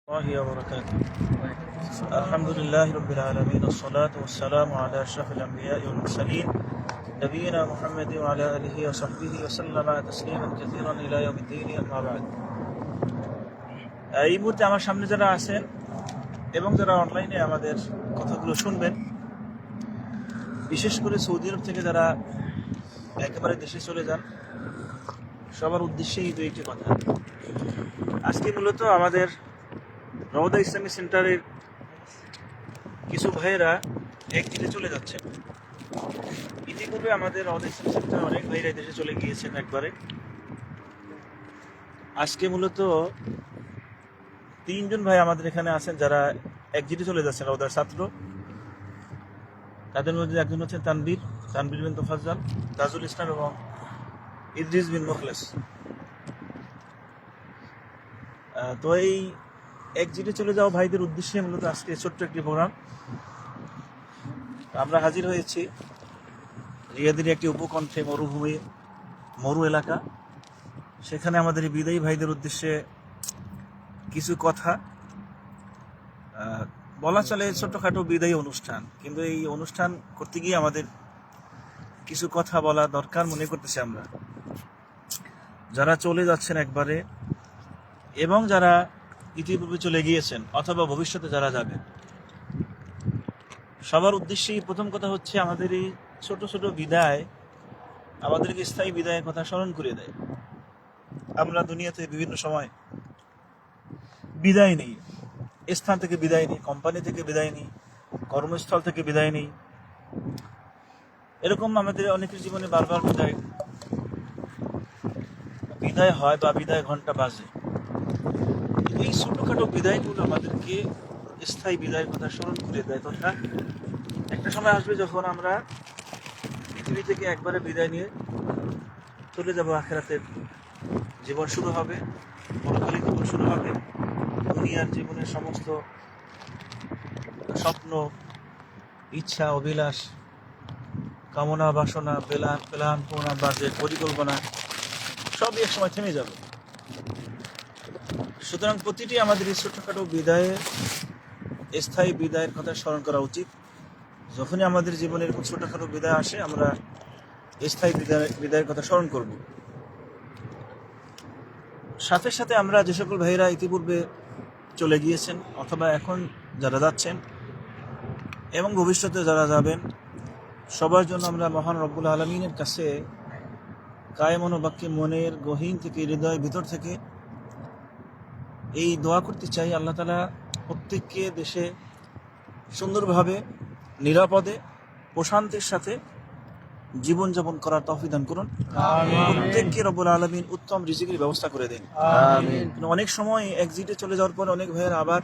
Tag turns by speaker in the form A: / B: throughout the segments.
A: الله وبركاته. الحمد لله رب العالمين، والصلاة والسلام على أشرف الأنبياء والمرسلين نبينا محمد وعلى آله وصحبه وسلم تسليما كثيرا إلى يوم الدين. أما بعد. এই মুহূর্তে আমার সামনে যারা আছেন এবং যারা অনলাইনে আমাদের কথাগুলো শুনবেন, বিশেষ করে সৌদি আরব থেকে যারা একেবারে দেশে চলে যান, সবার উদ্দেশ্যেই দু একটি কথা। আজকে মূলত আমাদের রওদা ইসলামী সেন্টারের কিছু ভাইয়েরা একদিকে চলে যাচ্ছেন। ইতিপূর্বে আমাদের রওদা ইসলামী সেন্টারে অনেক ভাইরা দেশে চলে গিয়েছেন একবারে। আজকে মূলত তিনজন ভাই আমাদের এখানে আছেন যারা একজিটে চলে যাচ্ছেন, রওদার ছাত্র। তাদের মধ্যে একজন হচ্ছেন তানবীর বিন তোফাজ্জল, তাজুল ইসলাম এবং ইদ্রিস বিন মুখলেস। তো এই একজিটে চলে যাওয়া ভাইদের উদ্দেশ্যে মূলত আজকে ছোট্ট একটি প্রোগ্রাম। আমরা হাজির হয়েছি রিয়াদের একটি উপকণ্ঠে মরুভূমি, মরু এলাকা। সেখানে আমাদের এই বিদায়ী ভাইদের উদ্দেশ্যে কিছু কথা বলা চলে, ছোট্টখাটো বিদায়ী অনুষ্ঠান। কিন্তু এই অনুষ্ঠান করতে গিয়ে আমাদের কিছু কথা বলা দরকার মনে করতেছি আমরা, যারা চলে যাচ্ছেন একবারে এবং যারা ইতিপূর্বে চলে গিয়েছেন অথবা ভবিষ্যতে যারা যাবেন, সবার উদ্দেশ্যেই প্রথম কথা হচ্ছে আমাদের এই ছোট ছোট বিদায় আমাদেরকে স্থায়ী বিদায়ের কথা স্মরণ করে দেয়। আমরা দুনিয়াতে বিভিন্ন সময় বিদায় নেই, স্থান থেকে বিদায় নেই, কোম্পানি থেকে বিদায় নেই, কর্মস্থল থেকে বিদায় নেই। এরকম আমাদের অনেকের জীবনে বারবার বিদায় হয় বা বিদায় ঘন্টা বাজে। এই ছোটখাটো বিদায়গুলো আমাদেরকে স্থায়ী বিদায়ের কথা স্মরণ করে দেয়। তথা একটা সময় আসবে যখন আমরা পৃথিবী থেকে একবারে বিদায় নিয়ে চলে যাব, আখিরাতের জীবন শুরু হবে, পরকালীন জীবন শুরু হবে। দুনিয়ার জীবনের সমস্ত স্বপ্ন, ইচ্ছা, অভিলাষ, কামনা, বাসনা, প্ল্যান, বাজেট, পরিকল্পনা সবই এক সময় থেমে যাবে। সুতরাং প্রতিটি আমাদের এই ছোটখাটো বিদায়ে স্থায়ী বিদায়ের কথা স্মরণ করা উচিত। যখনই আমাদের জীবনে এরকম ছোটখাটো বিদায় আসে, আমরা স্থায়ী বিদায়ের কথা স্মরণ করব। সাথে সাথে আমরা যে সকল ভাইরা ইতিপূর্বে চলে গিয়েছেন অথবা এখন যারা যাচ্ছেন এবং ভবিষ্যতে যারা যাবেন, সবার জন্য আমরা মহান রব্বুল আলামিনের কাছে কায়ে মনোবাক্যে, মনের গহীন থেকে, হৃদয়ের ভিতর থেকে এই দোয়া করতে চাই, আল্লাহ তাআলা প্রত্যেককে দেশে সুন্দরভাবে, নিরাপদে, প্রশান্তির সাথে জীবনযাপন করার তৌফিক দান করুন। প্রত্যেককে রব্বুল আলামিন উত্তম রিজিকের ব্যবস্থা করে দেন। অনেক সময় এক্সিটে চলে যাওয়ার পর অনেক ভাইয়ের আবার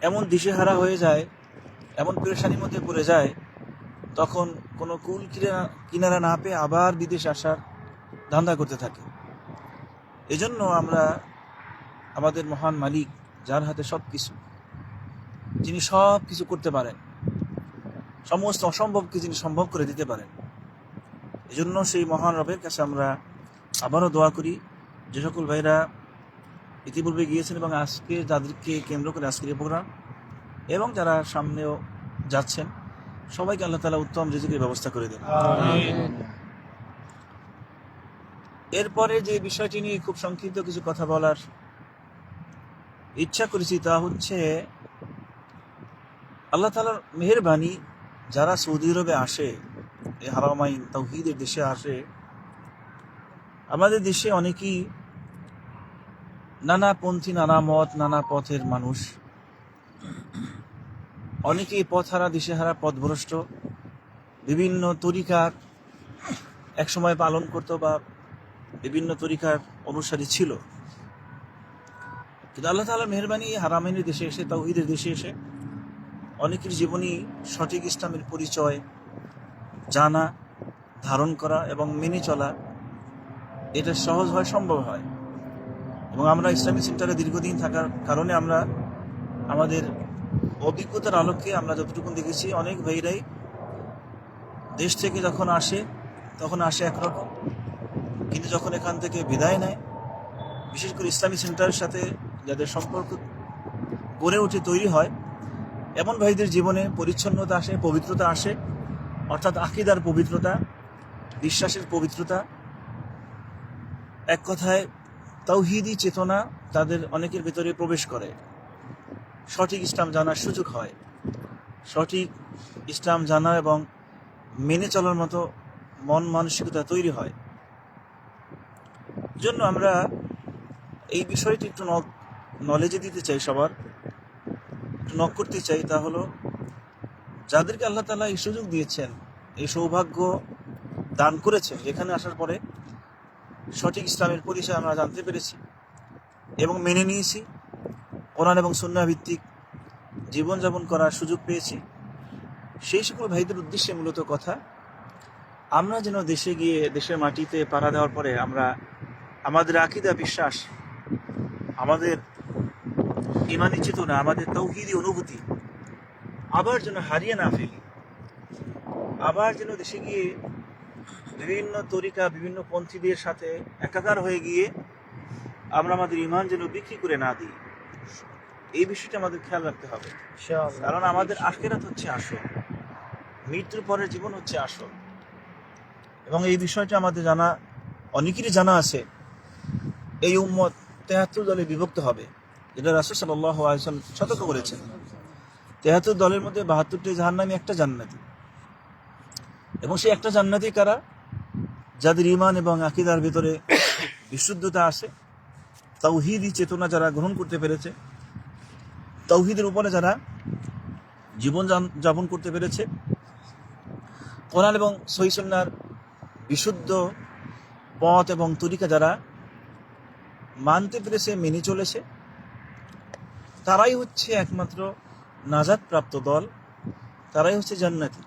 A: এমন দিশেহারা হয়ে যায়, এমন পেরেশানির মধ্যে পড়ে যায়, তখন কোনো কুল কিনারা না পেয়ে আবার বিদেশে আসার ধান্দা করতে থাকে। এজন্য আমরা আমাদের মহান মালিক, যার হাতে সব কিছু, যিনি সব কিছু করতে পারেন, সমস্ত অসম্ভবকে যিনি সম্ভব করে দিতে পারেন, এজন্য সেই মহান রবের কাছে আমরা আবারও দোয়া করি, যে সকল ভাইরা ইতিপূর্বে গিয়েছেন এবং আজকে যাদেরকে কেন্দ্র করে আজকের এই প্রোগ্রাম, এবং যারা সামনেও যাচ্ছেন, সবাইকে আল্লাহ তাআলা উত্তম রিজিকের ব্যবস্থা করে দেন। এরপরে যে বিষয়টি নিয়ে খুব সংক্ষিপ্ত কিছু কথা বলার ইচ্ছা করেছি, তা হচ্ছে আল্লাহ তাআলার মেহেরবানি, যারা সৌদি আরবে আসে, এই হারামাইন তাওহীদের দেশে আসে। আমাদের দেশে অনেকেই নানা পন্থী, নানা মত, নানা পথের মানুষ, অনেকেই পথহারা, দিশেহারা, পথভ্রষ্ট, বিভিন্ন তরিকার একসময় পালন করত বা বিভিন্ন তরিকার অনুসারী ছিল। কিন্তু আল্লাহ তাআলার মেহেরবানি, হারামাইনের দেশে এসে, তাওহীদের দেশে এসে অনেকের জীবনই সঠিক ইসলামের পরিচয় জানা, ধারণ করা এবং মেনে চলা, এটা সহজ হয়, সম্ভব হয়। এবং আমরা ইসলামী সেন্টারে দীর্ঘদিন থাকার কারণে আমরা আমাদের অভিজ্ঞতার আলোকে আমরা যতটুকু দেখেছি, অনেক ভাইরাই দেশ থেকে যখন আসে তখন আসে একরকম, কিন্তু যখন এখান থেকে বিদায় নেয়, বিশেষ করে ইসলামী সেন্টারের সাথে যাদের সম্পর্ক গড়ে উঠে তৈরি হয়, এমন ভাইদের জীবনে পরিচ্ছন্নতা আসে, পবিত্রতা আসে, অর্থাৎ আকীদার পবিত্রতা, বিশ্বাসের পবিত্রতা, এক কথায় তাওহীদি চেতনা তাদের অনেকের ভিতরে প্রবেশ করে। সঠিক ইসলাম জানার সুযোগ হয়, সঠিক ইসলাম জানা এবং মেনে চলার মতো মন মানসিকতা তৈরি হয়। জন্য আমরা এই বিষয়টি একটু নলেজে দিতে চাই, সবার একটু নক করতে চাই। তা হলো, যাদেরকে আল্লাহ তাআলা এই সুযোগ দিয়েছেন, এই সৌভাগ্য দান করেছেন, এখানে আসার পরে সঠিক ইসলামের পরিচয় আমরা জানতে পেরেছি এবং মেনে নিয়েছি, কোরআন এবং সুন্নাহ ভিত্তিক জীবনযাপন করার সুযোগ পেয়েছি, সেই সকল ভাইদের উদ্দেশ্যে মূলত কথা। আমরা যেন দেশে গিয়ে, দেশের মাটিতে পাড়া দেওয়ার পরে আমরা আমাদের আকীদা, বিশ্বাস, আমাদের ঈমানি চেতনা, আমাদের তাওহীদি অনুভূতি আবার যেন হারিয়ে না ফেলি। আবার যেন দেশে গিয়ে বিভিন্ন তরিকা, বিভিন্ন পন্থীদের সাথে একাকার হয়ে গিয়ে আমরা আমাদের ঈমান যেন বিক্রি করে না দিই। এই বিষয়টা আমাদের খেয়াল রাখতে হবে, কারণ আমাদের আখিরাত হচ্ছে আসল, মৃত্যুর পরের জীবন হচ্ছে আসল। এবং এই বিষয়টা আমাদের জানা, অনেকেরই জানা আছে, এই উম্মত ৭৩ দলে বিভক্ত হবে, যেটা রাসূল সাল্লাল্লাহু আলাইহি ওয়াসাল্লাম সতর্ক করেছেন। ৭৩ দলের মধ্যে ৭২টি জাহান্নামী, একটা জান্নাতি। এবং সেই একটা জান্নাতি কারা? যাদের ঈমান এবং আকীদার ভিতরে বিশুদ্ধতা আছে, তাওহীদি চেতনা যারা গ্রহণ করতে পেরেছে, তাওহীদের উপরে যারা জীবন যাপন করতে পেরেছে, কোরআন এবং সহিহ সুন্নাহর বিশুদ্ধ পথ এবং তরিকা যারা মানতে পেরেছে, মেনে চলেছে, তারাই হচ্ছে একমাত্র নাজাত প্রাপ্ত দল, তারাই হচ্ছে জান্নাতি।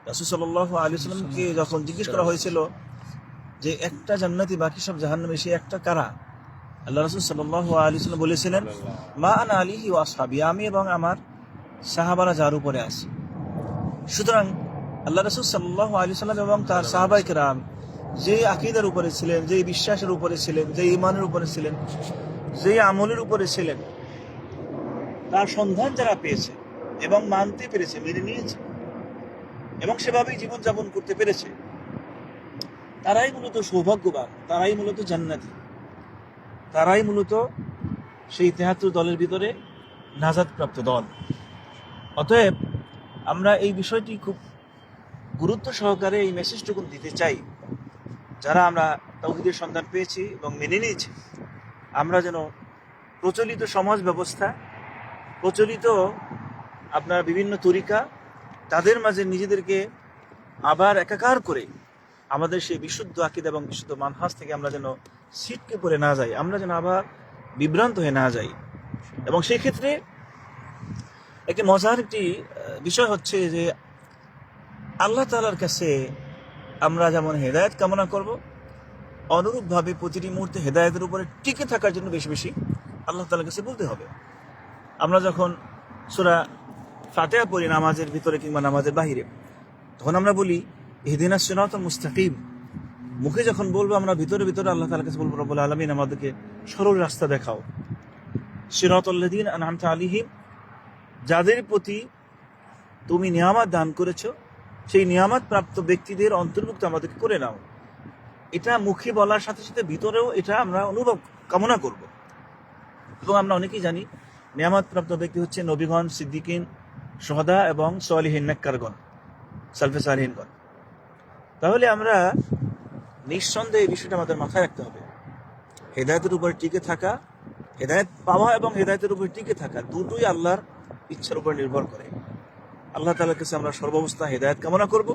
A: রাসূল সাল্লাল্লাহু আলাইহি ওয়াসাল্লামকে যখন জিজ্ঞেস করা হয়েছিল যে একটা জান্নাতি বাকি সব জাহান্নামী, সে একটা কারা? আল্লাহ রাসূল সাল্লাল্লাহু আলাইহি ওয়াসাল্লাম বলেছিলেন, মা আনা আলাইহি ওয়া আসহাবি, আমি এবং আমার সাহাবারা যার উপরে আছে। সুতরাং আল্লাহ রাসূল সাল্লাল্লাহু আলাইহি ওয়াসাল্লাম এবং তার সাহাবায়ে কেরাম যে আকীদার উপরে ছিলেন, যে বিশ্বাসের উপরে ছিলেন, যে ঈমানের উপরে ছিলেন, যে আমলের উপরে ছিলেন, তার সন্ধান যারা পেয়েছে এবং মানতে পেরেছে, মেনে নিয়েছে এবং সেভাবেই জীবনযাপন করতে পেরেছে, তারাই মূলত সৌভাগ্যবান, তারাই মূলত জান্নাতি, তারাই মূলত সেই ৭৩ দলের ভিতরে নাজাতপ্রাপ্ত দল। অতএব আমরা এই বিষয়টি খুব গুরুত্ব সহকারে এই মেসেজটুকু দিতে চাই, যারা আমরা তাওহীদের সন্ধান পেয়েছি এবং মেনে নিয়েছি, আমরা যেন প্রচলিত সমাজ ব্যবস্থা, প্রচলিত আপনার বিভিন্ন তরিকা, তাদের মাঝে নিজেদেরকে আবার একাকার করে আমাদের সেই বিশুদ্ধ আকীদা এবং বিশুদ্ধ মানহাজ থেকে আমরা যেন ছিটকে পড়ে না যাই, আমরা যেন আবার বিভ্রান্ত হয়ে না যাই। এবং সেই ক্ষেত্রে একটি মজার একটি বিষয় হচ্ছে যে আল্লাহ তাআলার কাছে আমরা যেমন হেদায়েত কামনা করব, অনুরূপভাবে প্রতিটি মুহূর্তে হেদায়েতের উপরে টিকে থাকার জন্য বেশি বেশি আল্লাহ তাআলার কাছে বলতে হবে। আমরা যখন সূরা ফাতিহা পড়ি নামাজের ভিতরে কিংবা নামাজের বাহিরে, তখন আমরা বলি ইহদিনাস সিরাতাল মুস্তাকিম। মুখে যখন বলবো, আমরা ভিতরে ভিতরে আল্লাহ তাআলার কাছে বলবো, রব্বুল আলামিন আমাদেরকে সরল রাস্তা দেখাও। সিরাতাল্লাযীনা আন'আমতা আলাইহিম, যাদের প্রতি তুমি নিয়ামত দান করেছো, সেই নিয়ামত প্রাপ্ত ব্যক্তিদের অন্তর্ভুক্ত আমাদেরকে করে নাও। এটা মুখে বলার সাথে সাথে ভিতরেও এটা আমরা অনুভব কামনা করব। এবং আমরা অনেকেই জানি নিয়ামত প্রাপ্ত ব্যক্তি হচ্ছে নবীগণ, সিদ্দিকিন, শুহাদা এবং সালিহিন, নেককারগণ, সালফে সালিহিনগণ। তাহলে আমরা নিঃসন্দেহে এই বিষয়টা আমাদের মাথায় রাখতে হবে। হেদায়েতের উপর টিকে থাকা, হেদায়েত পাওয়া এবং হেদায়েতের উপর টিকে থাকা দুটোই আল্লাহর ইচ্ছার উপর নির্ভর করে। আল্লাহ তাআলার কাছে আমরা সর্বাবস্থা হেদায়েত কামনা করব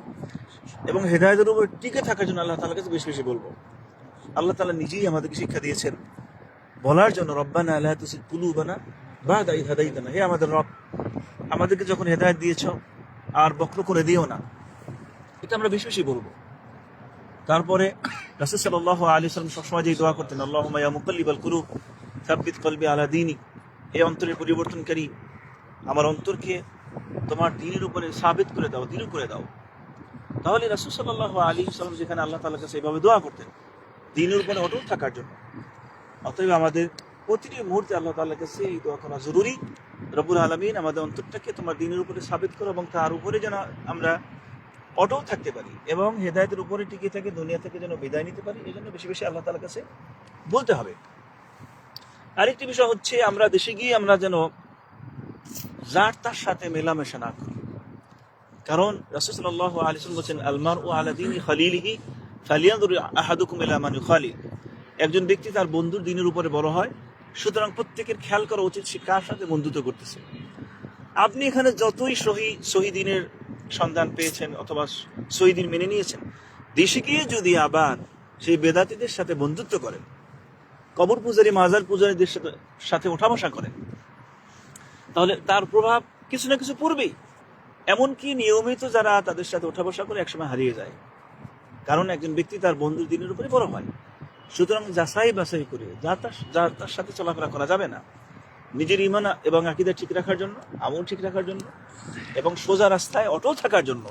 A: এবং হেদায়েতের উপর টিকে থাকার জন্য আল্লাহ তাআলার কাছে বেশি বেশি বলবো। আল্লাহ তাআলা নিজেই আমাদেরকে শিক্ষা দিয়েছেন বলার জন্য, রব্বানা লা তুযিগ কুলুবানা বা'দা ইয হাদাইতানা, হে আমাদের রব, আমাদেরকে যখন হেদায়েত দিয়েছো আর বক্র করে দিও না। এটা আমরা বেশি বেশি বলবো। তারপরে রাসূল সাল্লাল্লাহু আলাইহি ওয়াসাল্লাম সবসময় যে দোয়া করতেন, আল্লাহুম্মা ইয়া মুকাল্লিবাল কুলুব সাব্বিত কলবি আলা দীনিক, হে অন্তরের পরিবর্তনকারী, আমার অন্তরকে তোমার দ্বীনের উপরে সাবিত করে দাও, দৃঢ় করে দাও। তাহলে রাসূল সাল্লাল্লাহু আলাইহি ওয়াসাল্লাম যেখানে আল্লাহ তাআলার কাছে এইভাবে দোয়া করতেন দ্বীনের উপরে অটল থাকার জন্য। অতএব আমাদের প্রতিটি মুহূর্তে আল্লাহ তাআলার কাছে এই দোয়া করা জরুরি, রব্বুল আলামিন আমাদের অন্তরটাকে তোমার দ্বীনের উপরে সাবিত করো এবং তার উপরে যেন আমরা অটল থাকতে পারি এবং হেদায়েতের উপরে টিকে থেকে দুনিয়া থেকে যেন বিদায় নিতে পারি, এই জন্য বেশি বেশি আল্লাহ তাআলার কাছে বলতে হবে। আরেকটি বিষয় হচ্ছে আমরা দেশে গিয়ে আমরা যেন যার তার সাথে মেলামেশা না করি, কারণ রাসূল সাল্লাল্লাহু আলাইহি ওয়াসাল্লাম বলেছেন আল মারউ আলা দীনি খালিলিহি ফালিয়ানজুর আহাদুকুম ইলা মান ইখালিল। একজন ব্যক্তি তার বন্ধুর দ্বীনের উপরে বড় হয়, সুতরাং প্রত্যেকের খেয়াল করা উচিত সে কার সাথে বন্ধুত্ব করতেছে। আপনি এখানে যতই সহি দ্বীনের সন্ধান পেয়েছেন অথবা সহি দ্বীন মেনে নিয়েছেন, দেশে গিয়ে যদি আবার সেই বেদাতীদের সাথে বন্ধুত্ব করেন, কবর পূজারী মাজার পূজারীদের সাথে ওঠা বসা করেন, তাহলে তার প্রভাব কিছু না কিছু পড়বেই। এমনকি নিয়মিত যারা তাদের সাথে ওঠা বসা করে একসময় হারিয়ে যায়, কারণ একজন ব্যক্তি তার বন্ধুর দ্বীনের উপরে বড় হয়। সুতরাং যাচাই বাছাই করে যার তার সাথে চলাফেরা করা যাবে না। নিজের ঈমান এবং আকীদা ঠিক রাখার জন্য, আমল ঠিক রাখার জন্য এবং সোজা রাস্তায় অটল থাকার জন্য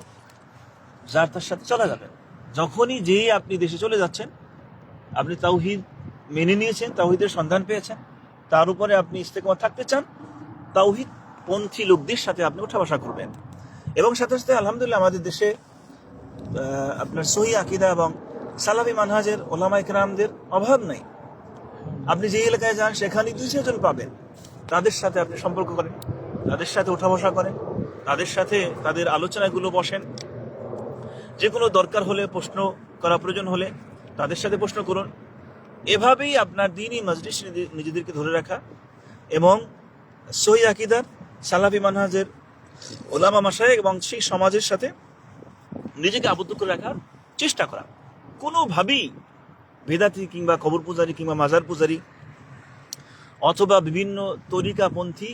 A: যার তার সাথে চলা যাবে। যখনই যেই আপনি দেশে চলে যাচ্ছেন, আপনি তাওহীদ মেনে নিয়েছেন, তাওহীদের সন্ধান পেয়েছেন, তার উপরে আপনি ইস্তেকামত থাকতে চান, তাওহীদ পন্থী লোকদের সাথে আপনি ওঠা বসা করবেন। এবং সাথে সাথে আলহামদুলিল্লাহ আমাদের দেশে আপনার সহিহ আকীদা এবং সালাফি মানহাজের ওলামায়ে কেরামদের অভাব নাই। আপনি যে এলাকায় যান সেখানে 200 জন পাবেন, তাদের সাথে আপনি সম্পর্ক করেন, তাদের সাথে ওঠা বসা করেন, তাদের সাথে তাদের আলোচনাগুলো বসেন, যে কোনো দরকার হলে প্রশ্ন করা প্রয়োজন হলে তাদের সাথে প্রশ্ন করুন। এভাবেই আপনার দ্বীনি মজলিস নিজেদেরকে ধরে রাখা এবং সহিহ আকীদার সালাফি মানহাজের ওলামা মাশায়েখ এবং সেই সমাজের সাথে নিজেকে আবদ্ধ করে রাখার চেষ্টা করা। কোনোভাবেই বেদাতি কিংবা কবর পূজারী কিংবা মাজার পূজারী অথবা বিভিন্ন তরিকাপন্থী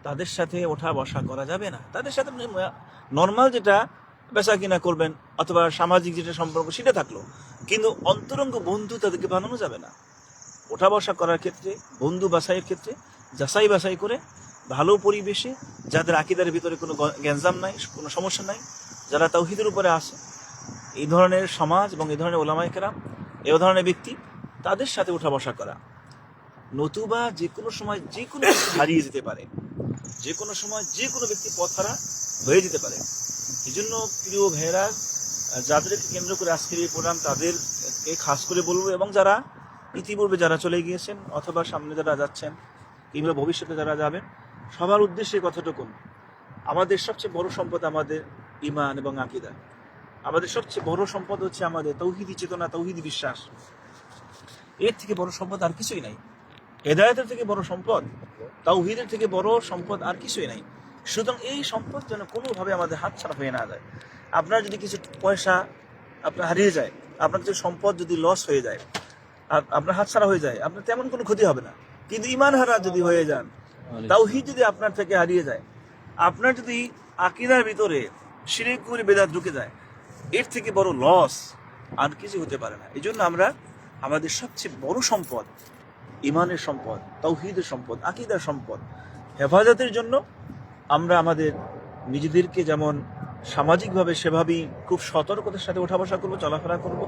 A: তাদের সাথে ওঠা বসা করা যাবে না। তাদের সাথে নর্মাল যেটা বেচা কিনা করবেন অথবা সামাজিক যেটা সম্পর্ক সেটা থাকলো, কিন্তু অন্তরঙ্গ বন্ধু তাদেরকে বানানো যাবে না। ওঠা বসা করার ক্ষেত্রে, বন্ধু বাছাইয়ের ক্ষেত্রে যাচাই বাছাই করে ভালো পরিবেশে, যাদের আকীদার ভিতরে কোনো গ্যাঞ্জাম নাই, কোনো সমস্যা নাই, যারা তাওহীদের উপরে আসে, এই ধরনের সমাজ এবং এই ধরনের ওলামায়ে কেরাম, এই ধরনের ব্যক্তি, তাদের সাথে ওঠা বসা করা। নতুবা যে কোনো সময় যে কোনো ব্যক্তি হারিয়ে যেতে পারে, যে কোনো সময় যে কোনো ব্যক্তি পথহারা হয়ে যেতে পারে। এই জন্য প্রিয় ভাইয়েরা, যাদেরকে কেন্দ্র করে আজকের এই প্রোগ্রাম তাদেরকে খাস করে বলবো, এবং যারা ইতিপূর্বে যারা চলে গিয়েছেন অথবা সামনে যারা যাচ্ছেন কিংবা ভবিষ্যতে যারা যাবেন, সবার উদ্দেশ্যে কথাটুকু, আমাদের সবচেয়ে বড় সম্পদ আমাদের ঈমান এবং আকীদা। আমাদের সবচেয়ে বড় সম্পদ হচ্ছে আমাদের তাওহীদি চেতনা, তাওহীদি বিশ্বাস। এর থেকে বড় সম্পদ আর কিছুই নাই। হেদায়েতের থেকে বড় সম্পদ, তাওহীদের থেকে বড় সম্পদ আর কিছুই নাই। সুতরাং এই সম্পদ যেন কোনোভাবে আমাদের হাতছাড়া হয়ে না যায়। আপনার যদি কিছু পয়সা আপনার হারিয়ে যায়, আপনার কিছু সম্পদ যদি লস হয়ে যায়, আপনার হাতছাড়া হয়ে যায়, আপনার তেমন কোনো ক্ষতি হবে না। কিন্তু ঈমান হারা যদি হয়ে যান, তাওহীদ যদি আপনার থেকে হারিয়ে যায়, আপনার যদি আকীদার ভিতরে শিরক করে বেদাত ঢুকে যায়, এর থেকে বড় লস আর কিছু হতে পারে না। এই জন্য আমরা আমাদের সবচেয়ে বড় সম্পদ, ঈমানের সম্পদ, তাওহীদের সম্পদ, আকীদার সম্পদ হেফাজতের জন্য আমরা আমাদের নিজেদেরকে যেমন সামাজিকভাবে সেভাবেই খুব সতর্কতার সাথে ওঠা বসা করবো, চলাফেরা করবো,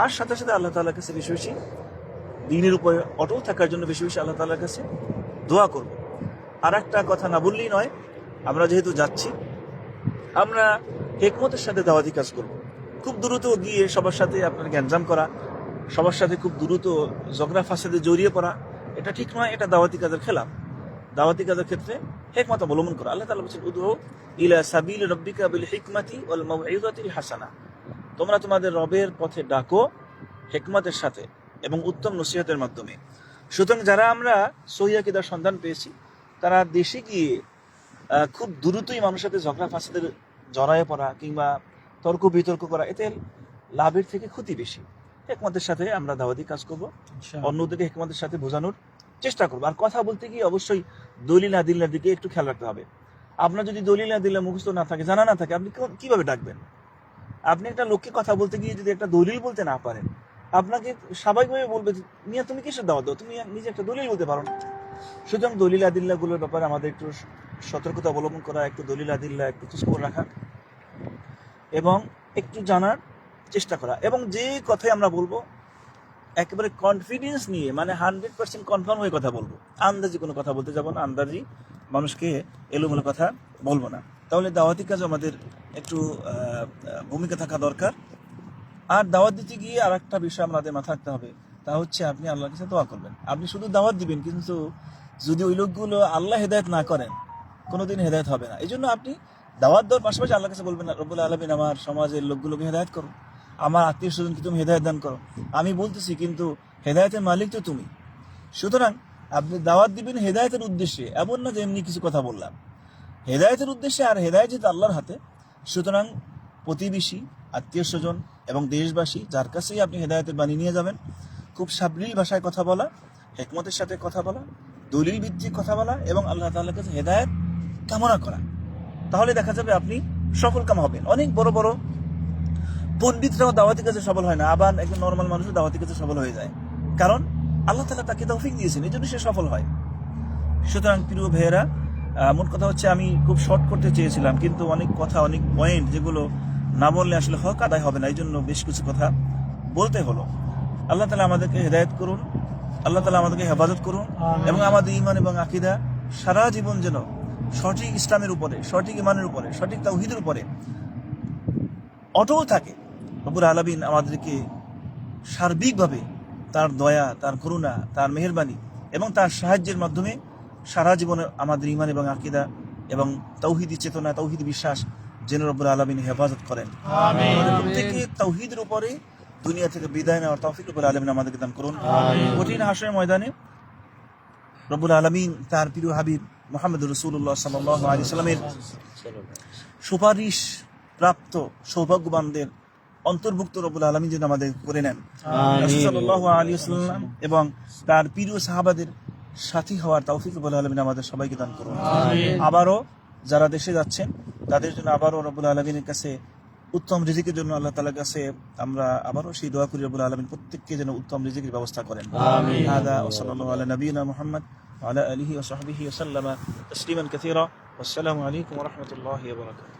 A: আর সাথে সাথে আল্লাহ তাআলার কাছে বেশি বেশি দ্বীনের উপরে অটল থাকার জন্য বেশি বেশি আল্লাহ তাআলার কাছে দোয়া করব। আর একটা কথা না বললেই নয়, আমরা যেহেতু যাচ্ছি, আমরা হিকমতের সাথে দাওয়াতি কাজ করব। খুব দ্রুত গিয়ে সবার সাথে আপনার গ্যাঞ্জাম করা, সবার সাথে খুব দ্রুত ঝগড়া ফাসাদে জড়িয়ে পড়া, এটা ঠিক নয়, এটা দাওয়াতি কাজের খেলাফ। দাওয়াতি কাজের ক্ষেত্রে হিকমত অবলম্বন করা। আল্লাহ তাআলা বলেছেন উদউ ইলা সাবিলি রাব্বিকা বিল হিকমাতি ওয়াল মাউইযাতিল হাসানা, তোমরা তোমাদের রবের পথে ডাকো হিকমতের সাথে এবং উত্তম নসিহতের মাধ্যমে। সুতরাং যারা আমরা সহিহ আকীদার সন্ধান পেয়েছি, তারা দেশে গিয়ে খুব দ্রুতই মানুষের সাথে ঝগড়া ফাসাদের জড়ায়ে পড়া কিংবা তর্ক বিতর্ক করা, এতে লাভের থেকে ক্ষতি বেশি। হিকমতের সাথে আমরা দাওয়াতি কাজ করব, অন্যদেরকে হিকমতের সাথে বোঝানোর চেষ্টা করবো। আর কথা বলতে গিয়ে অবশ্যই দলিল আদিল্লার দিকে একটু খেয়াল রাখতে হবে। আপনার যদি দলিল আদিল্লা মুখস্থ না থাকে, জানা না থাকে, আপনি কিভাবে ডাকবেন? আপনি একটা লোককে কথা বলতে গিয়ে যদি একটা দলিল বলতে না পারেন, আপনাকে স্বাভাবিকভাবে বলবে মিয়া তুমি কিসের দাওয়াত দাও, তুমি নিজে একটা দলিল বলতে পারো না। সুতরাং দলিল আদিল্লাগুলোর ব্যাপারে আমাদের একটু সতর্কতা অবলম্বন করা, একটু দলিল আদিল্লা একটু খোঁজ রাখা এবং একটু জানার চেষ্টা করা। এবং যে কথাই আমরা বলবো একেবারে কনফিডেন্স নিয়ে, মানে 100% কনফার্ম হয়ে কথা বলবো। আন্দাজি কোনো কথা বলতে যাবো না, আন্দাজি মানুষকে এলোমেলো কথা বলবো না। তাহলে দাওয়াতি কাজে আমাদের একটু ভূমিকা থাকা দরকার। আর দাওয়াত দিতে গিয়ে আর একটা বিষয় আমাদের মাথায় রাখতে হবে, তা হচ্ছে আপনি আল্লাহর কাছে দোয়া করবেন। আপনি শুধু দাওয়াত দিবেন, কিন্তু যদি ওই লোকগুলো আল্লাহ হেদায়েত না করেন, কোনোদিন হেদায়েত হবে না। এই জন্য আপনি দাওয়াত দেওয়ার পাশাপাশি আল্লাহর কাছে বলবেন, রব্বুল আলামিন আমার সমাজের লোকগুলোকে হেদায়েত করো, আমার আত্মীয় স্বজনকে তুমি হেদায়েত দান করো। আমি বলতেছি, কিন্তু হেদায়েতের মালিক তো তুমি। সুতরাং আপনি দাওয়াত দিবেন হেদায়েতের উদ্দেশ্যে, এমন না যে এমনি কিছু কথা বললাম, হেদায়েতের উদ্দেশ্যে। আর হেদায়েত যেহেতু আল্লাহর হাতে, সুতরাং প্রতিবেশী, আত্মীয় স্বজন এবং দেশবাসী যার কাছেই আপনি হেদায়েতের বাণী নিয়ে যাবেন, খুব সাবলীল ভাষায় কথা বলা, হিকমতের সাথে কথা বলা, দলিল ভিত্তিক কথা বলা এবং আল্লাহ তাআলার কাছে হেদায়েত কামনা করা। তাহলে দেখা যাবে আপনি সফল কাম হবেন। অনেক বড় বড় পণ্ডিতরাও দাওয়াতি কাজে সফল হয় না, আবার একজন নর্মাল মানুষও দাওয়াতি কাজে সফল হয়ে যায়, কারণ আল্লাহ তাআলা তাকে তৌফিক দিয়েছেন, এই জন্য সে সফল হয়। সুতরাং প্রিয় ভাইয়েরা, মোট কথা হচ্ছে আমি খুব শর্ট করতে চেয়েছিলাম, কিন্তু অনেক কথা, অনেক পয়েন্ট যেগুলো না বললে আসলে হক আদায় হবে না, এই জন্য বেশ কিছু কথা বলতে হলো। আল্লাহ তাআলা আমাদেরকে হেদায়েত করুন, আল্লাহ তাআলা আমাদেরকে হেফাজত করুন, এবং আমাদের ঈমান এবং আকীদা সারা জীবন যেন সঠিক ইসলামের উপরে, সঠিক ঈমানের উপরে, সঠিক তাওহীদের উপরে অটল থাকে। রব্বুল আলামিন আমাদেরকে সার্বিকভাবে তার দয়া, তার করুণা, তার মেহেরবানি এবং তার সাহায্যের মাধ্যমে সারা জীবনে আমাদের ঈমান এবং আকীদা এবং তাওহীদি চেতনা, তাওহীদি বিশ্বাস যেন রব্বুল আলামিন হেফাজত করেন। আমাদের প্রত্যেককে তাওহীদের উপরে দুনিয়া থেকে বিদায় নেওয়ার তৌফিক রব্বুল আলামিন আমাদেরকে দান করুন। কঠিন হাসরের ময়দানে রব্বুল আলামিন তার প্রিয় হাবিব মুহাম্মদ রাসূলুল্লাহ সাল্লাল্লাহু আলাইহি ওয়াসাল্লামের সুপারিশ প্রাপ্ত সৌভাগ্যবানদের অন্তর্ভুক্ত রব্বুল আলামিন যেন আমাদের করে নেন। রাসূল সাল্লাল্লাহু আলাইহি ওয়াসাল্লাম এবং তার প্রিয় সাহাবাদের সাথী হওয়ার তৌফিক রব্বুল আলামিন আমাদের সবাইকে দান করুন। আবারও যারা দেশে যাচ্ছেন তাদের জন্য আবারও রব্বুল আলামিনের কাছে উত্তম রিজিকের জন্য আল্লাহ তাআলার কাছে আমরা আবারও সেই দোয়া করি, রব্বুল আলামিন প্রত্যেককে যেন উত্তম রিজিকের ব্যবস্থা করেন। হাদা ওয়া সাল্লাল্লাহু আলা নবিয়িনা মুহাম্মদ ওয়া আলা আলিহি ওয়া সাহবিহি ওয়া সাল্লামা তাসলিমান কাসীরা। ওয়াসসালামু আলাইকুম ওয়া রাহমাতুল্লাহি ওয়া বারাকাতুহু।